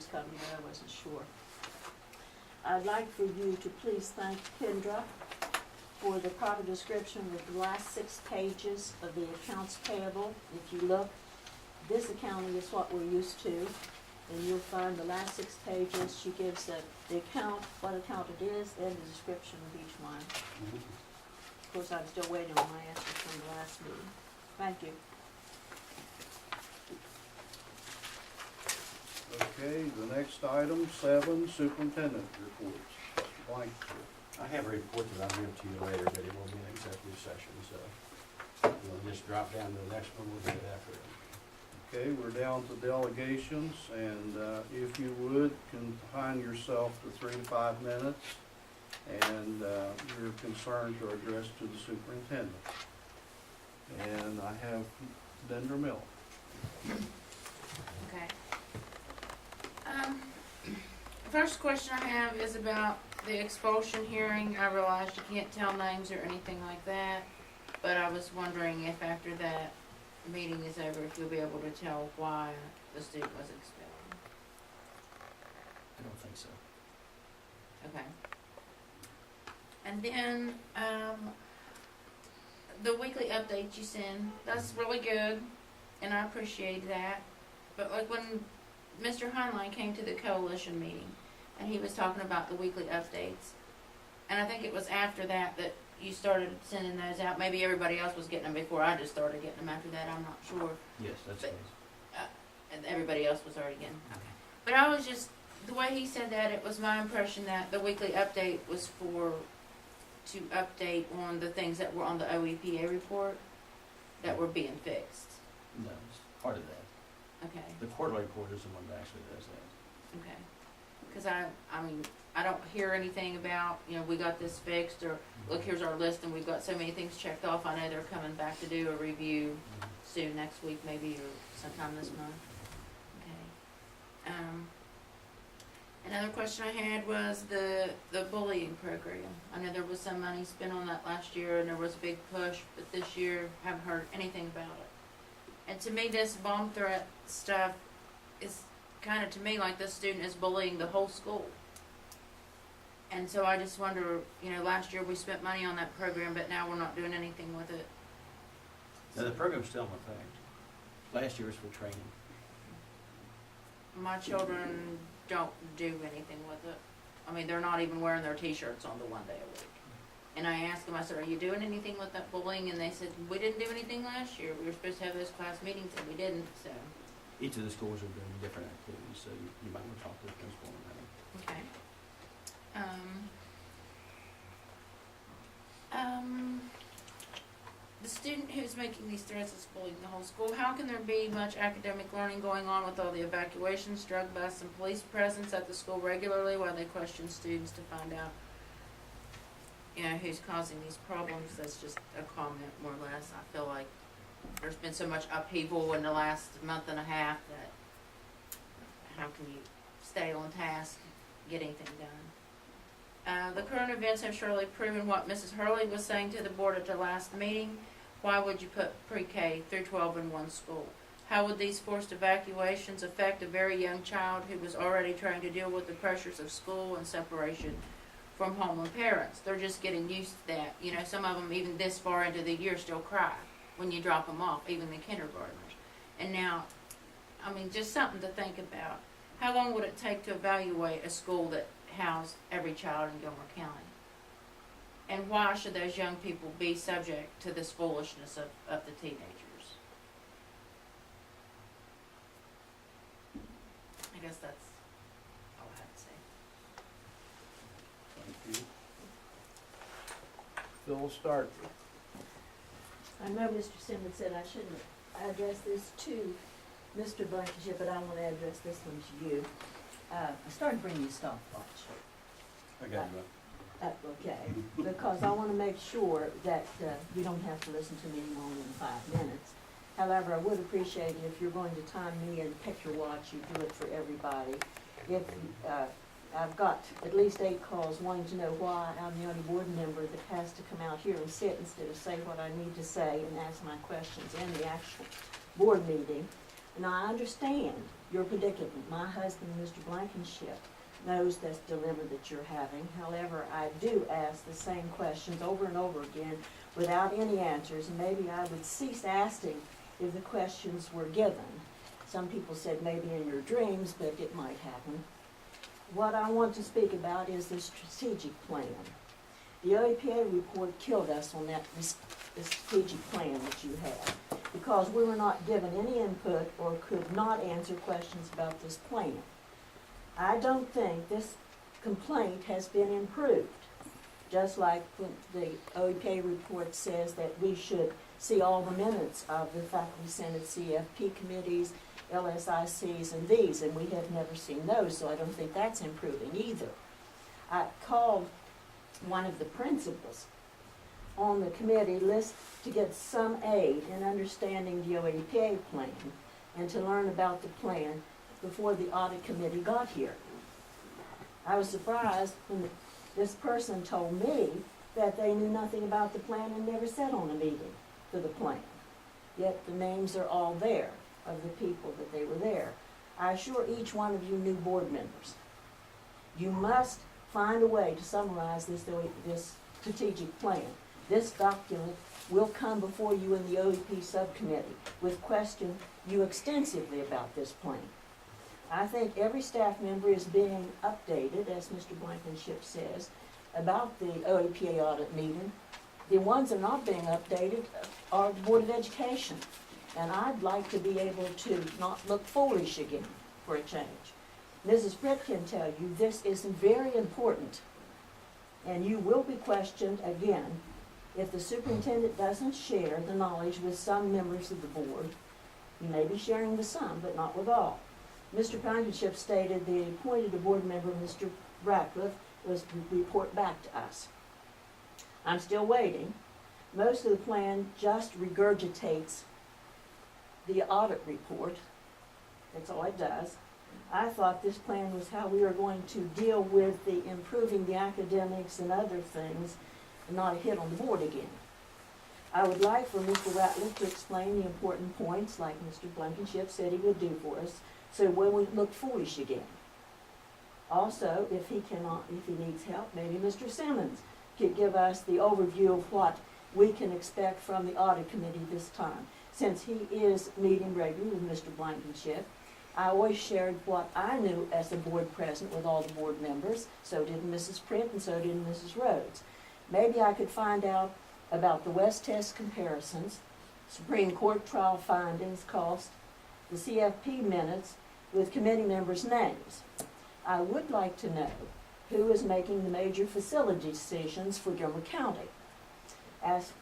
was coming, but I wasn't sure. I'd like for you to please thank Kendra for the proper description with the last 6 pages of the accounts payable. If you look, this accounting is what we're used to, and you'll find the last 6 pages, she gives the account, what account it is, and the description of each one. Of course, I'm still waiting on my answer from the last meeting. Thank you. Okay, the next item, 7, superintendent reports. Mr. Blankenship. I have a report that I'll give to you later, but it will be an executive session, so we'll just drop down to the next one, we'll do it after. Okay, we're down to delegations, and if you would, confine yourself to 3 to 5 minutes, and your concern to address to the superintendent. And I have Dendra Miller. Okay. First question I have is about the expulsion hearing. I realized you can't tell names or anything like that, but I was wondering if after that meeting is over, if you'll be able to tell why the student was expelled. I don't think so. Okay. And then, the weekly update you send, that's really good, and I appreciate that. But like when Mr. Heinlein came to the coalition meeting, and he was talking about the weekly updates, and I think it was after that that you started sending those out. Maybe everybody else was getting them before I just started getting them after that, I'm not sure. Yes, that's But- nice. And everybody else was already getting, okay. But I was just, the way he said that, it was my impression that the weekly update was to update on the things that were on the OEPA report that were being fixed. No, it's part of that. Okay, The quarterly report is the one that actually does that. okay. Because I mean, I don't hear anything about, we got this fixed, or look, here's our list and we've got so many things checked off. I know they're coming back to do a review soon, next week maybe, or sometime this month. Okay. Another question I had was the bullying program. I know there was some money spent on that last year and there was a big push, but this year haven't heard anything about it. And to me, this bomb threat stuff is kind of, to me, like this student is bullying the whole school. And so I just wonder, last year we spent money on that program, but now we're not doing anything with it. Now, the program's still in effect. Last year was for training. My children don't do anything with it. I mean, they're not even wearing their t-shirts on the 1 day a week. And I asked them, I said, are you doing anything with that bullying? And they said, we didn't do anything last year. We were supposed to have those class meetings and we didn't, so. Each of the schools are doing different activities, so you might want to talk to the principal on that. Okay. The student who's making these threats is bullying the whole school. How can there be much academic learning going on with all the evacuations, drug busts, and police presence at the school regularly while they question students to find out, who's causing these problems? That's just a comment, more or less. I feel like there's been so much upheaval in the last month and a half that how can you stay on task, get anything done? The current events have surely proven what Mrs. Hurley was saying to the board at the last meeting. Why would you put pre-K through 12 in one school? How would these forced evacuations affect a very young child who was already trying to deal with the pressures of school and separation from home and parents? They're just getting used to that. Some of them, even this far into the year, still cry when you drop them off, even the kindergartners. And now, just something to think about. How long would it take to evaluate a school that housed every child in Gilmer County? And why should those young people be subject to this foolishness of the teenagers? I guess that's all I have to say. Thank you. Phil Starkey. I know Mr. Simmons said I shouldn't address this to Mr. Blankenship, but I want to address this one to you. I started bringing you stopwatch. I got you. Okay, because I want to make sure that you don't have to listen to me any longer than 5 minutes. However, I would appreciate it if you're going to time me and pick your watch, you do it for everybody. If I've got at least 8 calls wanting to know why I'm the only board member that has to come out here and sit instead of say what I need to say and ask my questions in the actual board meeting. And I understand your predicament. My husband, Mr. Blankenship, knows this dilemma that you're having. However, I do ask the same questions over and over again without any answers, and maybe I would cease asking if the questions were given. Some people said maybe in your dreams, but it might happen. What I want to speak about is the strategic plan. The OEPA report killed us on that this strategic plan that you had, because we were not given any input or could not answer questions about this plan. I don't think this complaint has been improved. Just like the OEPA report says that we should see all the minutes of the faculty senate, CFP committees, LSICs, and these, and we have never seen those, so I don't think that's improving either. I called one of the principals on the committee list to get some aid in understanding the OEPA plan and to learn about the plan before the audit committee got here. I was surprised when this person told me that they knew nothing about the plan and never sat on a meeting for the plan. Yet the names are all there of the people that they were there. I assure each one of you new board members, you must find a way to summarize this strategic plan. This document will come before you in the OEP subcommittee with question you extensively about this plan. I think every staff member is being updated, as Mr. Blankenship says, about the OEPA audit meeting. The ones that are not being updated are the Board of Education. And I'd like to be able to not look foolish again for a change. Mrs. Britt can tell you this is very important, and you will be questioned again if the superintendent doesn't share the knowledge with some members of the board. You may be sharing with some, but not with all. Mr. Blankenship stated the appointed board member, Mr. Ratcliffe, was to report back to us. I'm still waiting. Most of the plan just regurgitates the audit report. That's all it does. I thought this plan was how we were going to deal with the improving the academics and other things, and not a hit on the board again. I would like for Mr. Ratliff to explain the important points like Mr. Blankenship said he would do for us, so we won't look foolish again. Also, if he needs help, maybe Mr. Simmons could give us the overview of what we can expect from the audit committee this time. Since he is meeting regularly with Mr. Blankenship, I always shared what I knew as the board president with all the board members. So did Mrs. Pritt and so did Mrs. Rhodes. Maybe I could find out about the West test comparisons, Supreme Court trial findings, cost, the CFP minutes with committee members' names. I would like to know who is making the major facility decisions for Gilmer County. As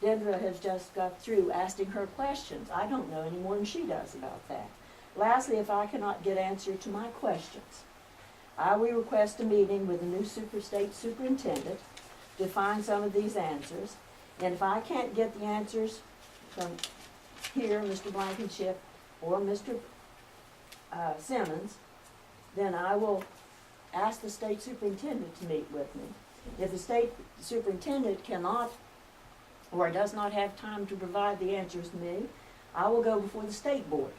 Dendra has just got through asking her questions, I don't know any more than she does about that. Lastly, if I cannot get answer to my questions, I will request a meeting with the new state superintendent to find some of these answers. And if I can't get the answers from here, Mr. Blankenship or Mr. Simmons, then I will ask the state superintendent to meet with me. If the state superintendent cannot or does not have time to provide the answers to me, I will go before the state board,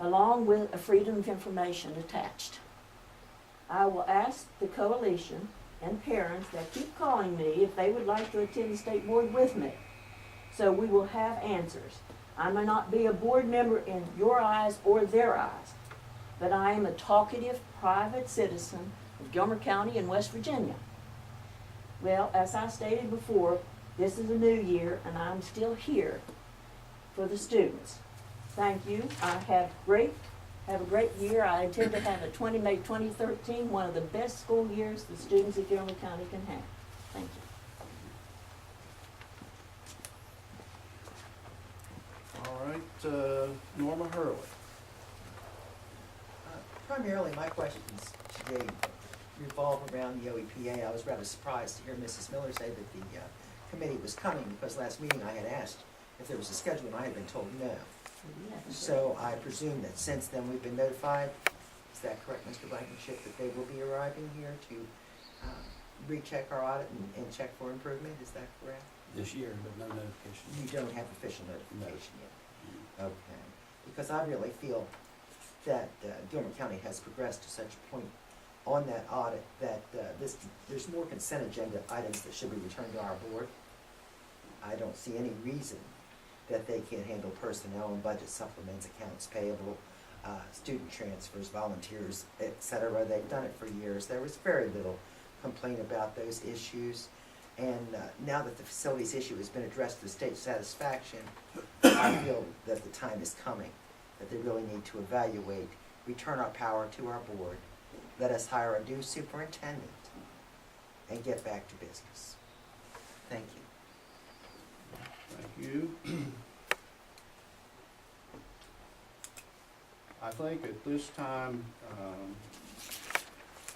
along with a freedom of information attached. I will ask the coalition and parents that keep calling me if they would like to attend the state board with me. So we will have answers. I may not be a board member in your eyes or their eyes, but I am a talkative, private citizen of Gilmer County in West Virginia. Well, as I stated before, this is a new year and I'm still here for the students. Thank you. Have a great year. I intend to have a make 2013 one of the best school years the students of Gilmer County can have. Thank you. All right, Norma Hurley. Primarily, my questions today revolve around the OEPA. I was rather surprised to hear Mrs. Miller say that the committee was coming, because last meeting I had asked if there was a schedule and I had been told no. So I presume that since then we've been notified. Is that correct, Mr. Blankenship, that they will be arriving here to recheck our audit and check for improvement? Is that correct? This year, but no notification. You don't have official notification yet. Okay, because I really feel that Gilmer County has progressed to such a point on that audit that there's more consent agenda items that should be returned to our board. I don't see any reason that they can't handle personnel and budget supplements, accounts payable, student transfers, volunteers, etc. They've done it for years. There was very little complaint about those issues. And now that the facilities issue has been addressed to the state's satisfaction, I feel that the time is coming, that they really need to evaluate, return our power to our board, let us hire a new superintendent, and get back to business. Thank you. Thank you. I think at this time,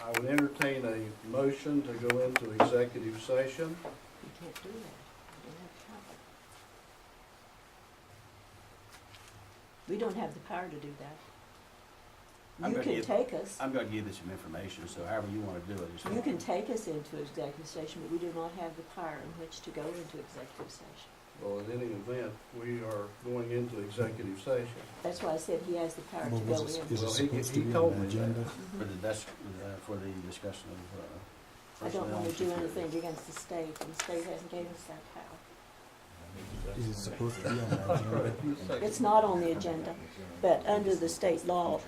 I would entertain a motion to go into executive session. You can't do that. You don't have the power. We don't have the power to do that. I'm You gonna can give- take us, I'm gonna give you some information, so however you wanna do it. you can take us into executive session, but we do not have the power in which to go into executive session. Well, in any event, we are going into executive session. That's why I said he has the power to Well, go is in. it Well, he supposed to he be told on me the agenda? For the, that's, for the discussion of, I don't want to do personnel and anything security. against the state, and the state hasn't given us that power. Is it supposed to be on the agenda? It's not on the agenda, but under the state law,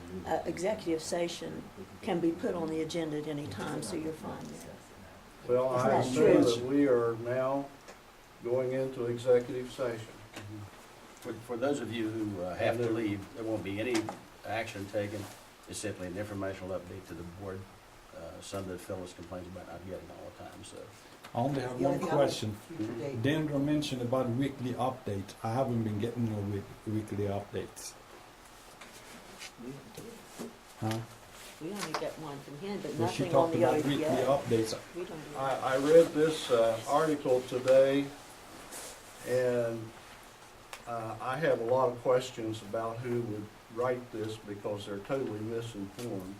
executive session can be put on the agenda at any time, so you're fine there. Well, I Isn't assume that that true? we are now going into executive session. For those of you who have to leave, there won't be any action taken. It's simply an informational update to the board, some that Phyllis complains about not getting all the time, so. I only have The one only question. future date- Dendra mentioned about weekly updates. I haven't been getting no weekly updates. We don't do it. Huh? We only get one from him, but Well, she nothing on talked the about weekly OEPA. updates. We don't do that. I read this article today, and I have a lot of questions about who would write this because they're totally misinformed.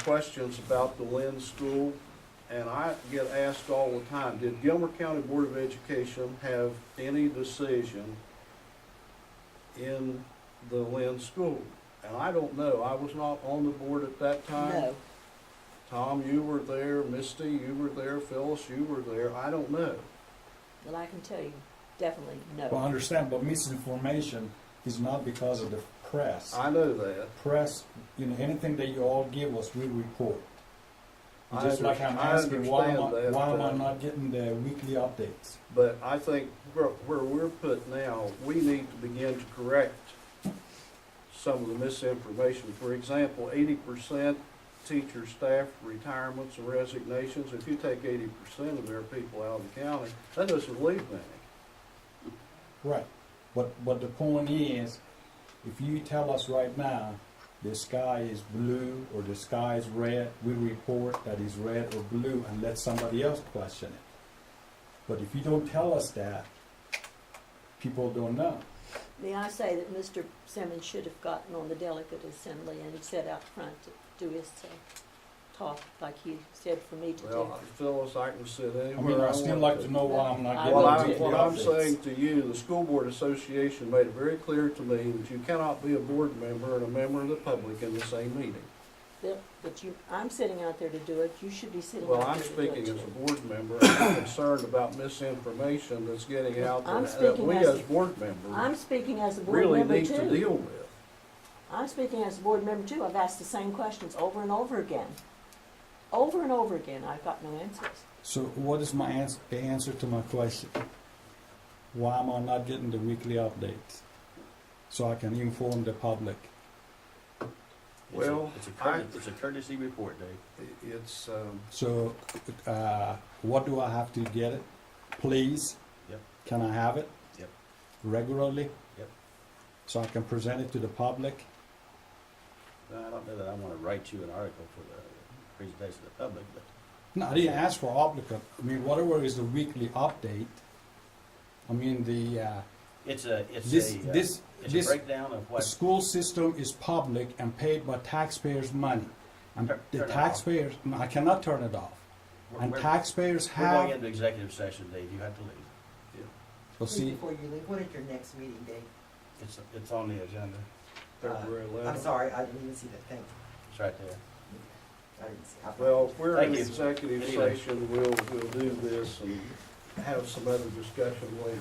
Questions about the Lynn School, and I get asked all the time, did Gilmer County Board of Education have any decision in the Lynn School? And I don't know, I was not on the board at that time. No, Tom, you were there, Misty, you were there, Phyllis, you were there, I don't know. well, I can tell you, definitely Well, I no. understand, but misinformation is not because of the press. I know that. Press, anything that you all give us, we report. I Just like I'm I asking, why am understand that, I not getting the weekly updates? But I think where we're put now, we need to begin to correct some of the misinformation. For example, 80% teacher staff retirements and resignations. If you take 80% of their people out of the county, that doesn't leave many. Right. But the point is, if you tell us right now the sky is blue or the sky is red, we report that it's red or blue and let somebody else question it. But if you don't tell us that, people don't know. May I say that Mr. Simmons should have gotten on the delegate assembly and sat out front to do his talk like he said for me to do. Well, Phyllis, I can sit anywhere I mean, I still want like to know why I'm not I getting will What the I'm, weekly what I'm updates. saying to you, the School Board Association made it very clear to me that you cannot be a board member and a member of the public in the same meeting. But I'm sitting out there to do it, you should be sitting Well, out I'm there to do it speaking as a too. board member, and I'm concerned about misinformation that's getting out I'm that speaking we as as a- board members I'm speaking as a board really member need to too. deal with. I'm speaking as a board member too. I've asked the same questions over and over again. Over and over again, I've got no answers. So what is the answer to my question? Why am I not getting the weekly updates? So I can inform the public. Well, It's a courtesy report, Dave. It's, So what do I have to get it? Please? Yep. Can I have it? Yep. Regularly? Yep. So I can present it to the public? I don't know that I want to write you an article for the presentation to the public, but No, I didn't ask for applicant. I mean, whatever is the weekly update. I mean, it's a this breakdown of the what. school system is public and paid by taxpayers' money. And Turn the it off. taxpayers, no, I cannot turn it off. And We're taxpayers going have, into executive session, Dave. You have to leave. Well, Please, see, before you leave, what is your next meeting date? It's on the agenda. February I'm 11th. sorry, I didn't even see that, thank you. It's right there. I didn't see. Well, if we're in Thank you. executive Anyway. session, we'll do this and have some other discussion later.